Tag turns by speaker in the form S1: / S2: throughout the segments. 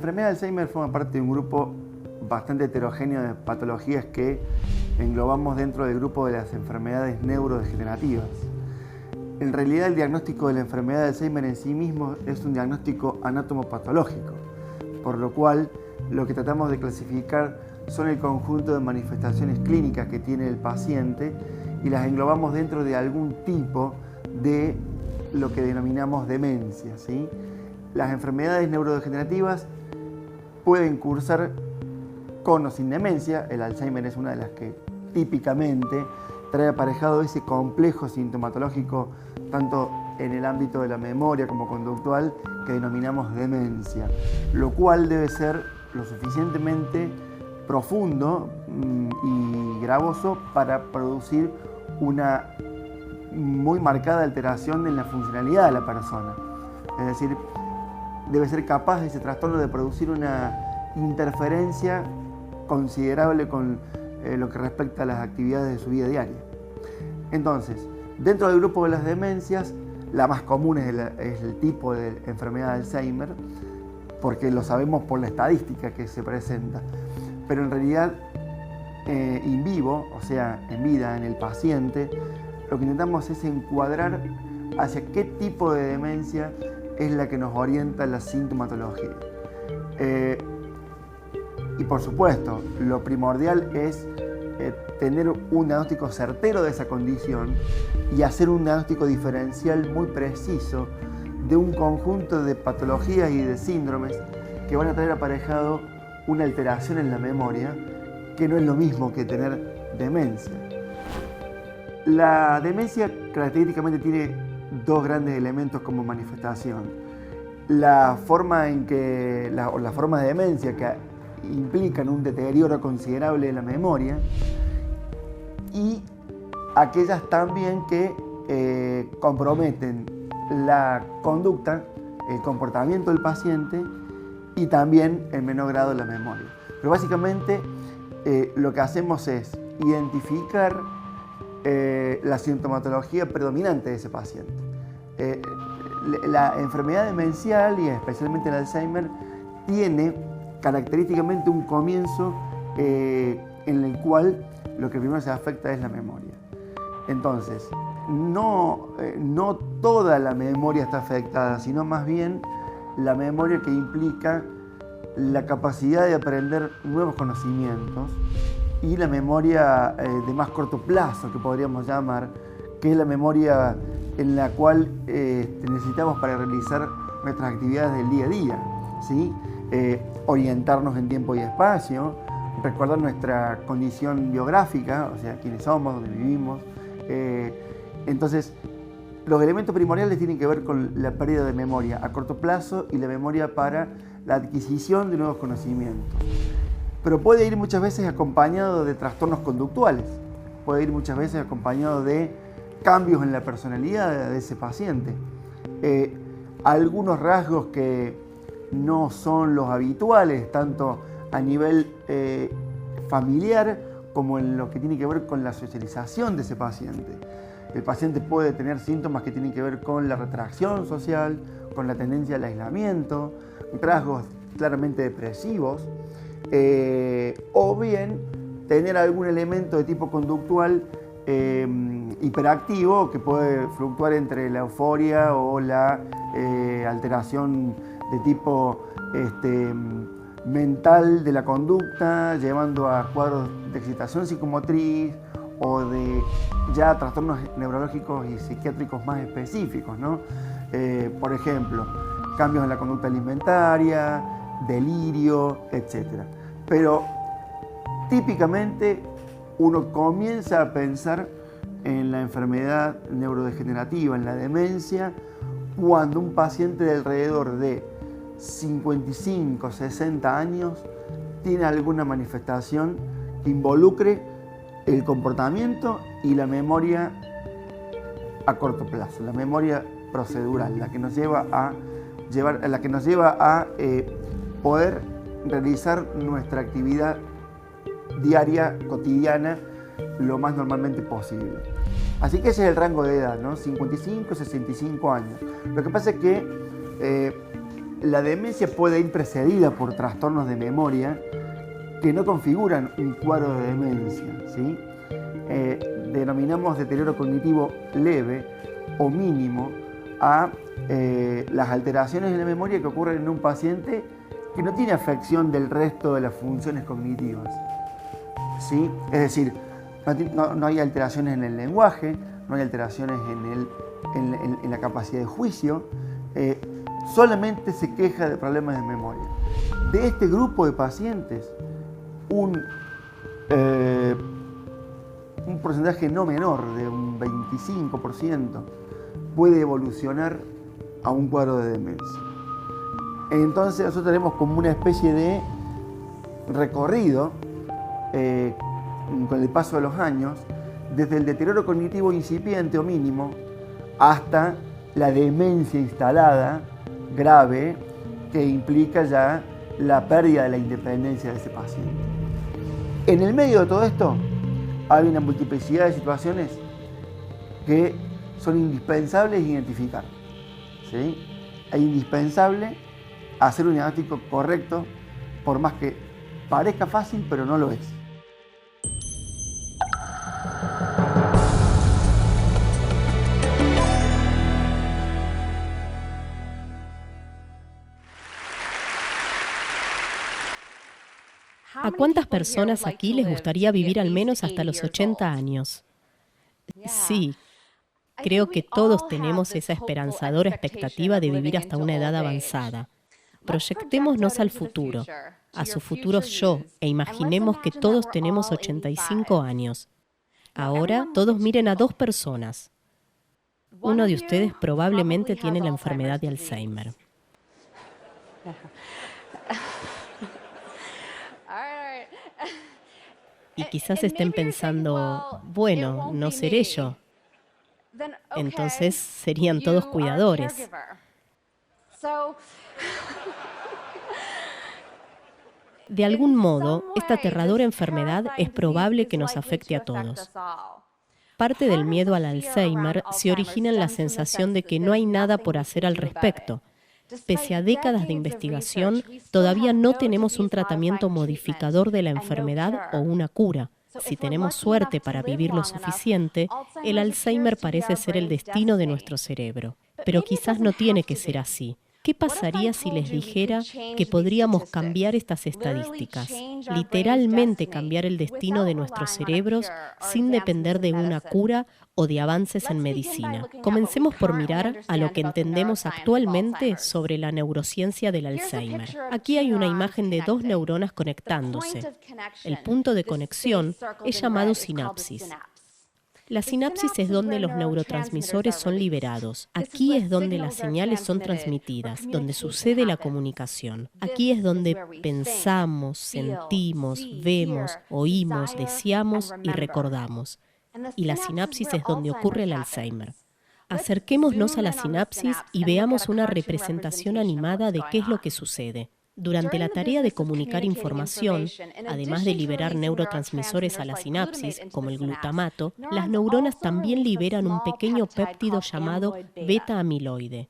S1: enfermedad de Alzheimer forma parte de un grupo bastante heterogéneo de patologías que englobamos dentro del grupo de las enfermedades neurodegenerativas. En realidad, el diagnóstico de la enfermedad de Alzheimer en sí mismo es un diagnóstico anatomopatológico, por lo cual lo que tratamos de clasificar son el conjunto de manifestaciones clínicas que tiene el paciente y las englobamos dentro de algún tipo de lo que denominamos demencia, ¿sí? Las enfermedades neurodegenerativas pueden cursar con o sin demencia. El Alzheimer es una de las que típicamente trae aparejado ese complejo sintomatológico tanto en el ámbito de la memoria como conductual que denominamos demencia, lo cual debe ser lo suficientemente profundo y gravoso para producir una muy marcada alteración en la funcionalidad de la persona. Es decir, debe ser capaz ese trastorno de producir una interferencia considerable con lo que respecta a las actividades de su vida diaria. Entonces, dentro del grupo de las demencias, la más común es el tipo de enfermedad de Alzheimer, porque lo sabemos por la estadística que se presenta. Pero en realidad, in vivo, o sea, en vida, en el paciente, lo que intentamos es encuadrar hacia qué tipo de demencia es la que nos orienta la sintomatología. Y por supuesto, lo primordial es tener un diagnóstico certero de esa condición y hacer un diagnóstico diferencial muy preciso de un conjunto de patologías y de síndromes que van a traer aparejado una alteración en la memoria, que no es lo mismo que tener demencia. La demencia característicamente tiene dos grandes elementos como manifestación. La forma de demencia que implican un deterioro considerable de la memoria y aquellas también que comprometen la conducta, el comportamiento del paciente y también en menor grado la memoria. Pero básicamente lo que hacemos es identificar la sintomatología predominante de ese paciente. La enfermedad demencial y especialmente el Alzheimer tiene característicamente un comienzo en el cual lo que primero se afecta es la memoria. Entonces, no toda la memoria está afectada, sino más bien la memoria que implica la capacidad de aprender nuevos conocimientos y la memoria de más corto plazo, que podríamos llamar, que es la memoria en la cual necesitamos para realizar nuestras actividades del día a día, ¿sí? Orientarnos en tiempo y espacio, recordar nuestra condición biográfica, o sea, quiénes somos, dónde vivimos. Entonces, los elementos primordiales tienen que ver con la pérdida de memoria a corto plazo y la memoria para la adquisición de nuevos conocimientos. Pero puede ir muchas veces acompañado de trastornos conductuales, puede ir muchas veces acompañado de cambios en la personalidad de ese paciente. Algunos rasgos que no son los habituales, tanto a nivel familiar como en lo que tiene que ver con la socialización de ese paciente. El paciente puede tener síntomas que tienen que ver con la retracción social, con la tendencia al aislamiento, rasgos claramente depresivos, o bien tener algún elemento de tipo conductual hiperactivo que puede fluctuar entre la euforia o la alteración de tipo mental de la conducta, llevando a cuadros de excitación psicomotriz o de ya trastornos neurológicos y psiquiátricos más específicos, ¿no? Por ejemplo, cambios en la conducta alimentaria, delirio, etc. Pero típicamente uno comienza a pensar en la enfermedad neurodegenerativa, en la demencia, cuando un paciente de alrededor de 55, 60 años tiene alguna manifestación que involucre el comportamiento y la memoria a corto plazo, la memoria procedural, la que nos lleva a poder realizar nuestra actividad diaria, cotidiana, lo más normalmente posible. Así que ese es el rango de edad, ¿no? 55, 65 años. Lo que pasa es que La demencia puede ir precedida por trastornos de memoria que no configuran un cuadro de demencia, ¿sí? Denominamos deterioro cognitivo leve o mínimo a las alteraciones en la memoria que ocurren en un paciente que no tiene afección del resto de las funciones cognitivas, ¿sí? Es decir, no hay alteraciones en el lenguaje, no hay alteraciones en la capacidad de juicio, solamente se queja de problemas de memoria. De este grupo de pacientes, un porcentaje no menor de un 25% puede evolucionar a un cuadro de demencia. Entonces nosotros tenemos como una especie de recorrido con el paso de los años, desde el deterioro cognitivo incipiente o mínimo hasta la demencia instalada grave, que implica ya la pérdida de la independencia de ese paciente. En el medio de todo esto hay una multiplicidad de situaciones que son indispensables identificar, ¿sí? Es indispensable hacer un diagnóstico correcto, por más que parezca fácil, pero no lo es.
S2: ¿A cuántas personas aquí les gustaría vivir al menos hasta los 80 años? Sí, creo que todos tenemos esa esperanzadora expectativa de vivir hasta una edad avanzada. Proyectémonos al futuro, a su futuro yo, e imaginemos que todos tenemos 85 años. Ahora todos miren a dos personas. Uno de ustedes probablemente tiene la enfermedad de Alzheimer. Y quizás estén pensando, bueno, no seré yo. Entonces serían todos cuidadores. De algún modo, esta aterradora enfermedad es probable que nos afecte a todos. Parte del miedo al Alzheimer se origina en la sensación de que no hay nada por hacer al respecto. Pese a décadas de investigación, todavía no tenemos un tratamiento modificador de la enfermedad o una cura. Si tenemos suerte para vivir lo suficiente, el Alzheimer parece ser el destino de nuestro cerebro. Pero quizás no tiene que ser así. ¿Qué pasaría si les dijera que podríamos cambiar estas estadísticas? Literalmente cambiar el destino de nuestros cerebros sin depender de una cura o de avances en medicina. Comencemos por mirar a lo que entendemos actualmente sobre la neurociencia del Alzheimer. Aquí hay una imagen de dos neuronas conectándose. El punto de conexión es llamado sinapsis. La sinapsis es donde los neurotransmisores son liberados. Aquí es donde las señales son transmitidas, donde sucede la comunicación. Aquí es donde pensamos, sentimos, vemos, oímos, deseamos y recordamos. Y la sinapsis es donde ocurre el Alzheimer. Acerquémonos a la sinapsis y veamos una representación animada de qué es lo que sucede. Durante la tarea de comunicar información, además de liberar neurotransmisores a la sinapsis, como el glutamato, las neuronas también liberan un pequeño péptido llamado beta-amiloide.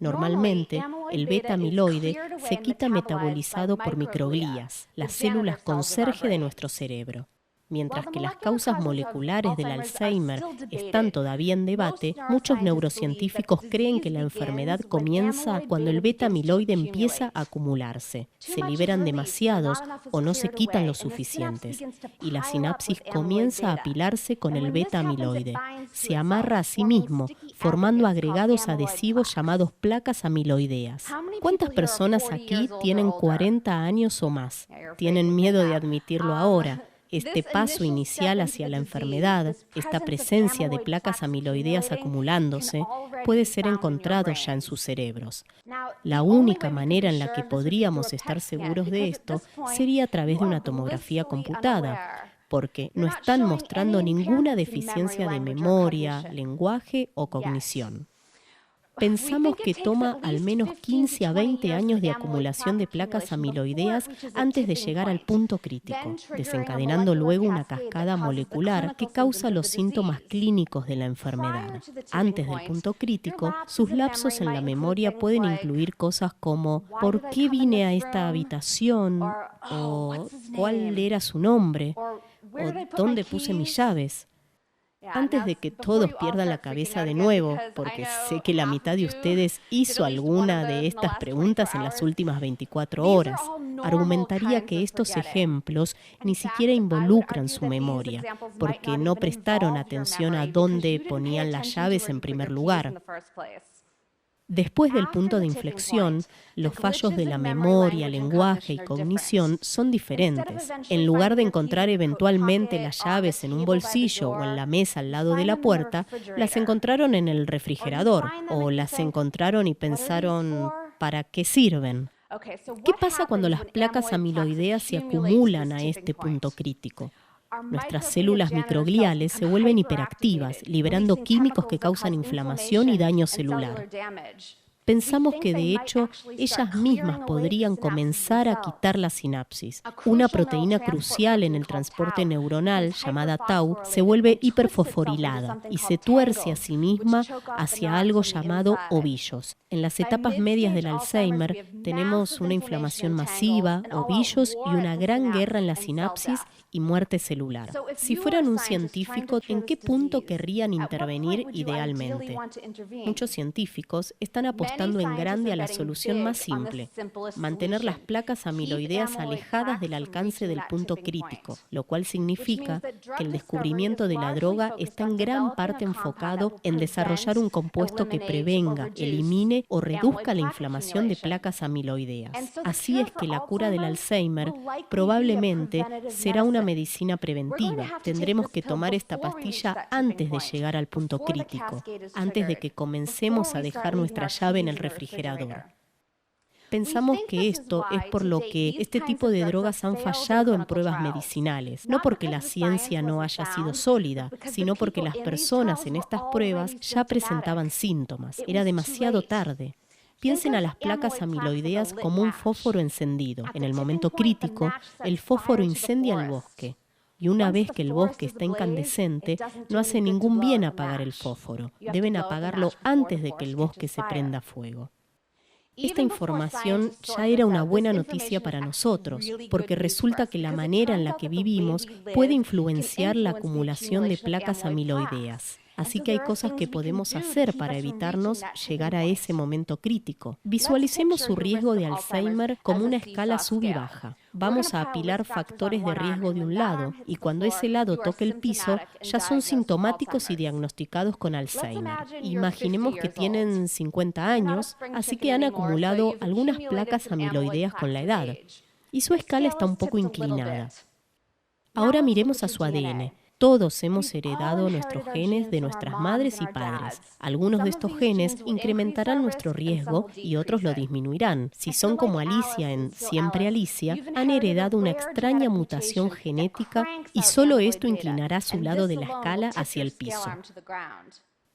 S2: Normalmente, el beta-amiloide se quita metabolizado por microglías, las células conserje de nuestro cerebro. Mientras que las causas moleculares del Alzheimer están todavía en debate, muchos neurocientíficos creen que la enfermedad comienza cuando el beta-amiloide empieza a acumularse. Se liberan demasiados o no se quitan lo suficientes. Y la sinapsis comienza a apilarse con el beta-amiloide. Se amarra a sí mismo, formando agregados adhesivos llamados placas amiloideas. ¿Cuántas personas aquí tienen 40 años o más? Tienen miedo de admitirlo ahora. Este paso inicial hacia la enfermedad, esta presencia de placas amiloideas acumulándose, puede ser encontrado ya en sus cerebros. La única manera en la que podríamos estar seguros de esto sería a través de una tomografía computada, porque no están mostrando ninguna deficiencia de memoria, lenguaje o cognición. Pensamos que toma al menos 15 a 20 años de acumulación de placas amiloideas antes de llegar al punto crítico, desencadenando luego una cascada molecular que causa los síntomas clínicos de la enfermedad. Antes del punto crítico, sus lapsos en la memoria pueden incluir cosas como ¿por qué vine a esta habitación? ¿O cuál era su nombre? ¿O dónde puse mis llaves? Antes de que todos pierdan la cabeza de nuevo, porque sé que la mitad de ustedes hizo alguna de estas preguntas en las últimas 24 horas, argumentaría que estos ejemplos ni siquiera involucran su memoria, porque no prestaron atención a dónde ponían las llaves en primer lugar. Después del punto de inflexión, los fallos de la memoria, lenguaje y cognición son diferentes. En lugar de encontrar eventualmente las llaves en un bolsillo o en la mesa al lado de la puerta, las encontraron en el refrigerador o las encontraron y pensaron, ¿para qué sirven? ¿Qué pasa cuando las placas amiloideas se acumulan a este punto crítico? Nuestras células microgliales se vuelven hiperactivas, liberando químicos que causan inflamación y daño celular. Pensamos que, de hecho, ellas mismas podrían comenzar a quitar la sinapsis. Una proteína crucial en el transporte neuronal, llamada tau, se vuelve hiperfosforilada y se tuerce a sí misma hacia algo llamado ovillos. En las etapas medias del Alzheimer tenemos una inflamación masiva, ovillos y una gran guerra en la sinapsis y muerte celular. Si fueran un científico, ¿en qué punto querrían intervenir idealmente? Muchos científicos están apostando en grande a la solución más simple, mantener las placas amiloideas alejadas del alcance del punto crítico, lo cual significa que el descubrimiento de la droga está en gran parte enfocado en desarrollar un compuesto que prevenga, elimine o reduzca la inflamación de placas amiloideas. Así es que la cura del Alzheimer probablemente será una medicina preventiva. Tendremos que tomar esta pastilla antes de llegar al punto crítico, antes de que comencemos a dejar nuestra llave en el refrigerador. Pensamos que esto es por lo que este tipo de drogas han fallado en pruebas medicinales, no porque la ciencia no haya sido sólida, sino porque las personas en estas pruebas ya presentaban síntomas. Era demasiado tarde. Piensen a las placas amiloideas como un fósforo encendido. En el momento crítico, el fósforo incendia el bosque. Y una vez que el bosque está incandescente, no hace ningún bien apagar el fósforo. Deben apagarlo antes de que el bosque se prenda fuego. Esta información ya era una buena noticia para nosotros, porque resulta que la manera en la que vivimos puede influenciar la acumulación de placas amiloideas. Así que hay cosas que podemos hacer para evitarnos llegar a ese momento crítico. Visualicemos su riesgo de Alzheimer como una escala sub y baja. Vamos a apilar factores de riesgo de un lado y cuando ese lado toque el piso, ya son sintomáticos y diagnosticados con Alzheimer. Imaginemos que tienen 50 años, así que han acumulado algunas placas amiloideas con la edad. Y su escala está un poco inclinada. Ahora miremos a su ADN. Todos hemos heredado nuestros genes de nuestras madres y padres. Algunos de estos genes incrementarán nuestro riesgo y otros lo disminuirán. Si son como Alicia en Siempre Alicia, han heredado una extraña mutación genética y solo esto inclinará su lado de la escala hacia el piso.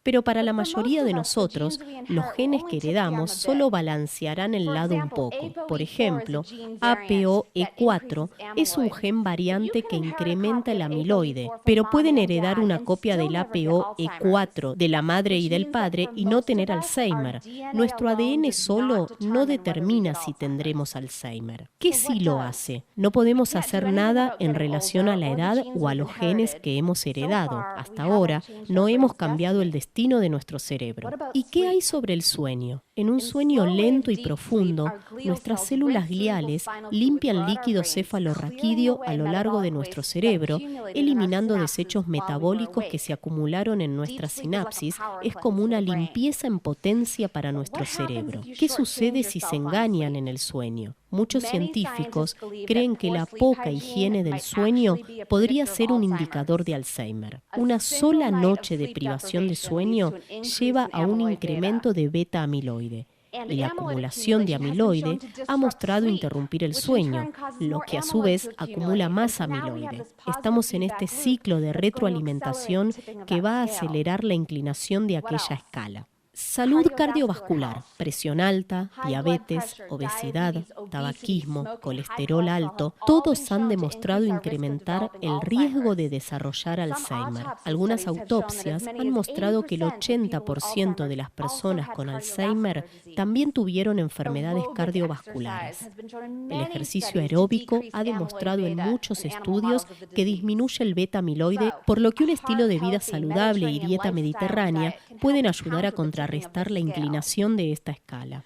S2: Pero para la mayoría de nosotros, los genes que heredamos solo balancearán el lado un poco. Por ejemplo, APOE4 es un gen variante que incrementa el amiloide, pero pueden heredar una copia del APOE4 de la madre y del padre y no tener Alzheimer. Nuestro ADN solo no determina si tendremos Alzheimer. ¿Qué sí lo hace? No podemos hacer nada en relación a la edad o a los genes que hemos heredado. Hasta ahora, no hemos cambiado el destino de nuestro cerebro. ¿Y qué hay sobre el sueño? En un sueño lento y profundo, nuestras células gliales limpian líquido cefalorraquídeo a lo largo de nuestro cerebro, eliminando desechos metabólicos que se acumularon en nuestra sinapsis. Es como una limpieza en potencia para nuestro cerebro. ¿Qué sucede si se engañan en el sueño? Muchos científicos creen que la poca higiene del sueño podría ser un indicador de Alzheimer. Una sola noche de privación de sueño lleva a un incremento de beta-amiloide. Y la acumulación de amiloide ha mostrado interrumpir el sueño, lo que a su vez acumula más amiloide. Estamos en este ciclo de retroalimentación que va a acelerar la inclinación de aquella escala. Salud cardiovascular, presión alta, diabetes, obesidad, tabaquismo, colesterol alto, todos han demostrado incrementar el riesgo de desarrollar Alzheimer. Algunas autopsias han mostrado que el 80% de las personas con Alzheimer también tuvieron enfermedades cardiovasculares. El ejercicio aeróbico ha demostrado en muchos estudios que disminuye el beta-amiloide, por lo que un estilo de vida saludable y dieta mediterránea pueden ayudar a contrarrestar la inclinación de esta escala.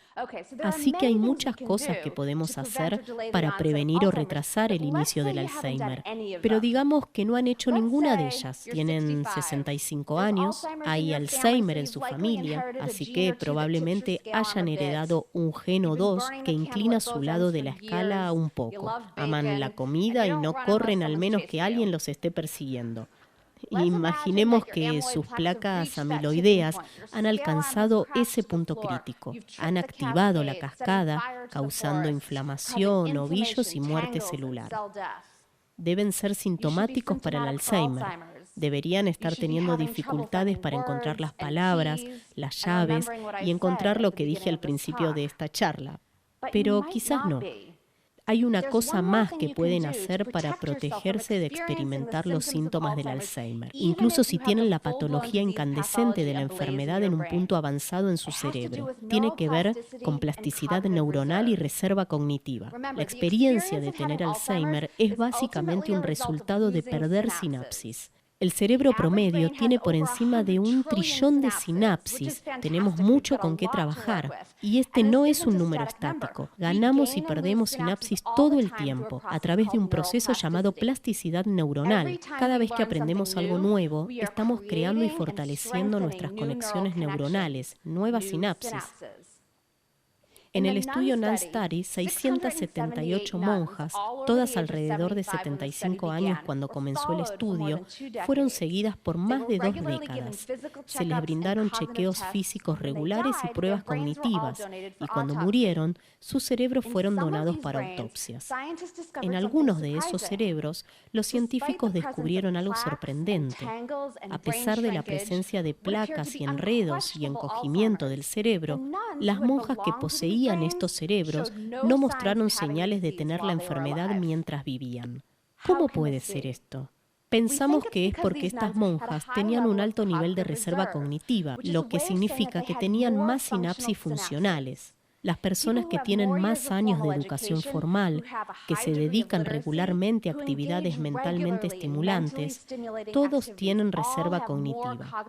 S2: Así que hay muchas cosas que podemos hacer para prevenir o retrasar el inicio del Alzheimer. Pero digamos que no han hecho ninguna de ellas. Tienen 65 años, hay Alzheimer en su familia, así que probablemente hayan heredado un gen o dos que inclina su lado de la escala un poco. Aman la comida y no corren al menos que alguien los esté persiguiendo. Imaginemos que sus placas amiloideas han alcanzado ese punto crítico. Han activado la cascada, causando inflamación, ovillos y muerte celular. Deben ser sintomáticos para el Alzheimer. Deberían estar teniendo dificultades para encontrar las palabras, las llaves y encontrar lo que dije al principio de esta charla. Pero quizás no. Hay una cosa más que pueden hacer para protegerse de experimentar los síntomas del Alzheimer, incluso si tienen la patología incandescente de la enfermedad en un punto avanzado en su cerebro. Tiene que ver con plasticidad neuronal y reserva cognitiva. La experiencia de tener Alzheimer es básicamente un resultado de perder sinapsis. El cerebro promedio tiene por encima de 1 trillón de sinapsis. Tenemos mucho con qué trabajar. Y este no es un número estático. Ganamos y perdemos sinapsis todo el tiempo, a través de un proceso llamado plasticidad neuronal. Cada vez que aprendemos algo nuevo, estamos creando y fortaleciendo nuestras conexiones neuronales, nuevas sinapsis. En el estudio NAN Study, 678 monjas, todas alrededor de 75 años cuando comenzó el estudio, fueron seguidas por más de 2 décadas. Se les brindaron chequeos físicos regulares y pruebas cognitivas, y cuando murieron, sus cerebros fueron donados para autopsias. En algunos de esos cerebros, los científicos descubrieron algo sorprendente. A pesar de la presencia de placas y enredos y encogimiento del cerebro, las monjas que poseían estos cerebros no mostraron señales de tener la enfermedad mientras vivían. ¿Cómo puede ser esto? Pensamos que es porque estas monjas tenían un alto nivel de reserva cognitiva, lo que significa que tenían más sinapsis funcionales. Las personas que tienen más años de educación formal, que se dedican regularmente a actividades mentalmente estimulantes, todos tienen reserva cognitiva.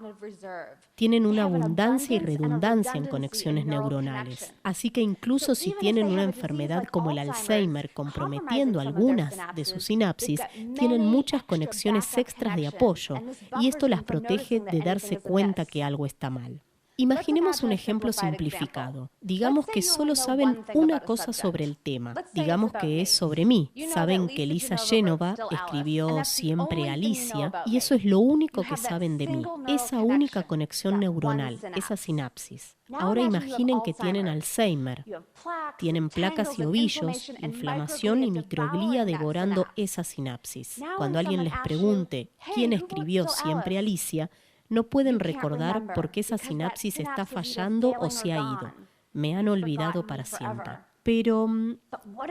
S2: Tienen una abundancia y redundancia en conexiones neuronales. Así que incluso si tienen una enfermedad como el Alzheimer comprometiendo algunas de sus sinapsis, tienen muchas conexiones extras de apoyo, y esto las protege de darse cuenta que algo está mal. Imaginemos un ejemplo simplificado. Digamos que solo saben una cosa sobre el tema. Digamos que es sobre mí. Saben que Lisa Genova escribió Siempre Alicia y eso es lo único que saben de mí. Esa única conexión neuronal, esa sinapsis. Ahora imaginen que tienen Alzheimer. Tienen placas y ovillos, inflamación y microglía devorando esa sinapsis. Cuando alguien les pregunte quién escribió Siempre Alicia, no pueden recordar por qué esa sinapsis está fallando o se ha ido. Me han olvidado para siempre. Pero,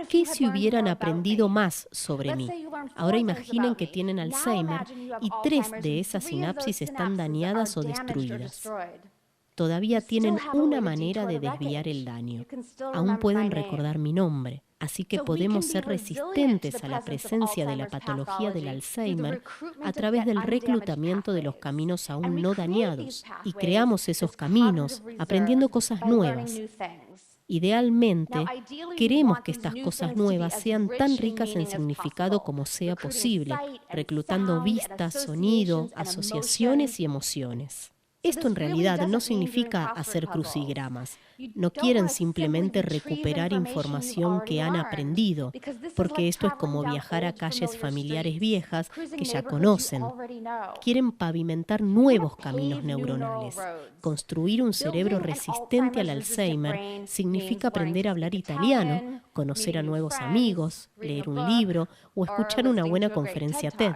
S2: ¿qué si hubieran aprendido más sobre mí? Ahora imaginen que tienen Alzheimer y 3 de esas sinapsis están dañadas o destruidas. Todavía tienen una manera de desviar el daño. Aún pueden recordar mi nombre. Así que podemos ser resistentes a la presencia de la patología del Alzheimer a través del reclutamiento de los caminos aún no dañados. Y creamos esos caminos aprendiendo cosas nuevas. Idealmente, queremos que estas cosas nuevas sean tan ricas en significado como sea posible, reclutando vistas, sonido, asociaciones y emociones. Esto en realidad no significa hacer crucigramas. No quieren simplemente recuperar información que han aprendido, porque esto es como viajar a calles familiares viejas que ya conocen. Quieren pavimentar nuevos caminos neuronales. Construir un cerebro resistente al Alzheimer significa aprender a hablar italiano, conocer a nuevos amigos, leer un libro o escuchar una buena conferencia TED.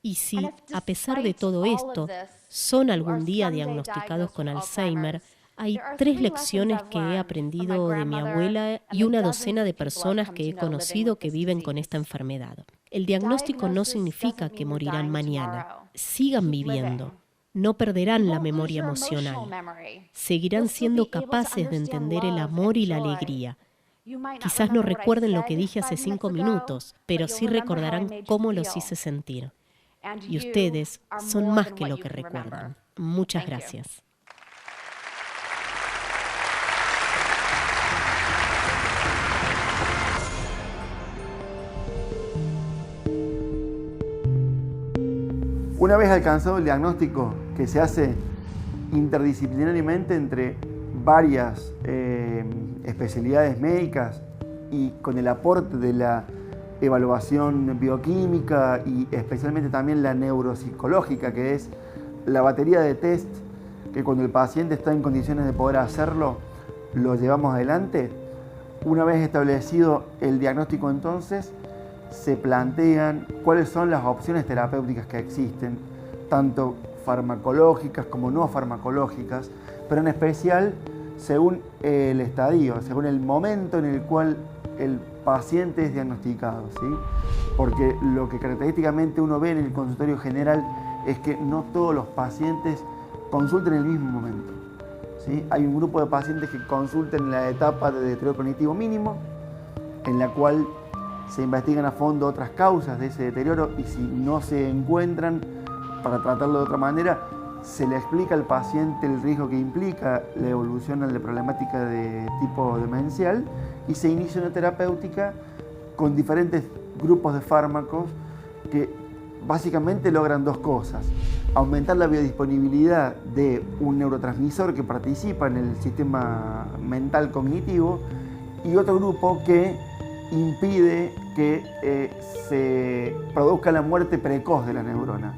S2: Y si, a pesar de todo esto, son algún día diagnosticados con Alzheimer, Hay 3 lecciones que he aprendido de mi abuela y una docena de personas que he conocido que viven con esta enfermedad. El diagnóstico no significa que morirán mañana. Sigan viviendo. No perderán la memoria emocional. Seguirán siendo capaces de entender el amor y la alegría. Quizás no recuerden lo que dije hace 5 minutos, pero sí recordarán cómo los hice sentir. Y ustedes son más que lo que recuerdan. Muchas gracias.
S1: Una vez alcanzado el diagnóstico, que se hace interdisciplinariamente entre varias especialidades médicas y con el aporte de la evaluación bioquímica y especialmente también la neuropsicológica, que es la batería de test que cuando el paciente está en condiciones de poder hacerlo, lo llevamos adelante. Una vez establecido el diagnóstico, entonces se plantean cuáles son las opciones terapéuticas que existen, tanto farmacológicas como no farmacológicas, pero en especial según el estadio, según el momento en el cual el paciente es diagnosticado, ¿sí? Porque lo que característicamente uno ve en el consultorio general es que no todos los pacientes consultan en el mismo momento, ¿sí? Hay un grupo de pacientes que consultan en la etapa de deterioro cognitivo mínimo, en la cual se investigan a fondo otras causas de ese deterioro y si no se encuentran, para tratarlo de otra manera, se le explica al paciente el riesgo que implica la evolución de problemática de tipo demencial y se inicia una terapéutica con diferentes grupos de fármacos que básicamente logran 2 cosas: aumentar la biodisponibilidad de un neurotransmisor que participa en el sistema mental cognitivo y otro grupo que impide que se produzca la muerte precoz de la neurona.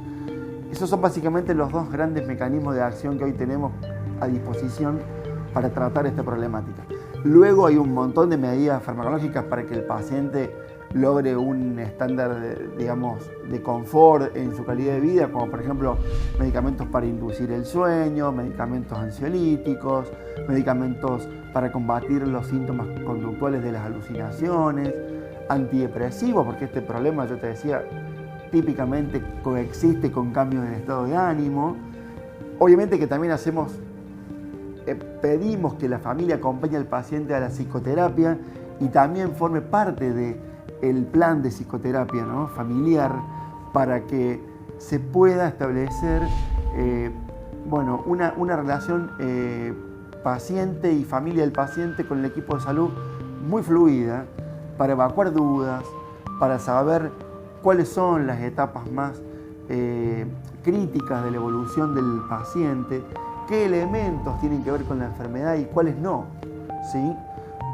S1: Esos son básicamente los 2 grandes mecanismos de acción que hoy tenemos a disposición para tratar esta problemática. Luego hay un montón de medidas farmacológicas para que el paciente logre un estándar, de confort en su calidad de vida, como por ejemplo medicamentos para inducir el sueño, medicamentos ansiolíticos, medicamentos para combatir los síntomas conductuales de las alucinaciones, antidepresivos, porque este problema, yo te decía, típicamente coexiste con cambios en el estado de ánimo. Obviamente que también pedimos que la familia acompañe al paciente a la psicoterapia y también forme parte del plan de psicoterapia, ¿no?, familiar, para que se pueda establecer una relación paciente y familia del paciente con el equipo de salud muy fluida, para evacuar dudas, para saber cuáles son las etapas más críticas de la evolución del paciente, qué elementos tienen que ver con la enfermedad y cuáles no, ¿sí?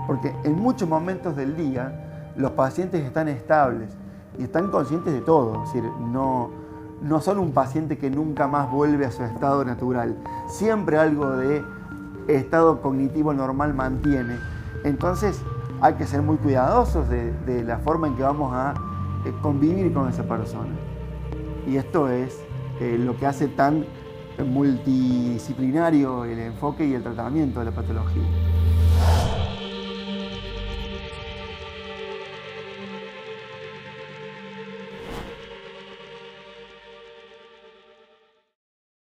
S1: Porque en muchos momentos del día los pacientes están estables y están conscientes de todo, es decir, no son un paciente que nunca más vuelve a su estado natural, siempre algo de estado cognitivo normal mantiene. Entonces hay que ser muy cuidadosos de la forma en que vamos a convivir con esa persona. Y esto es lo que hace tan multidisciplinario el enfoque y el tratamiento de la patología.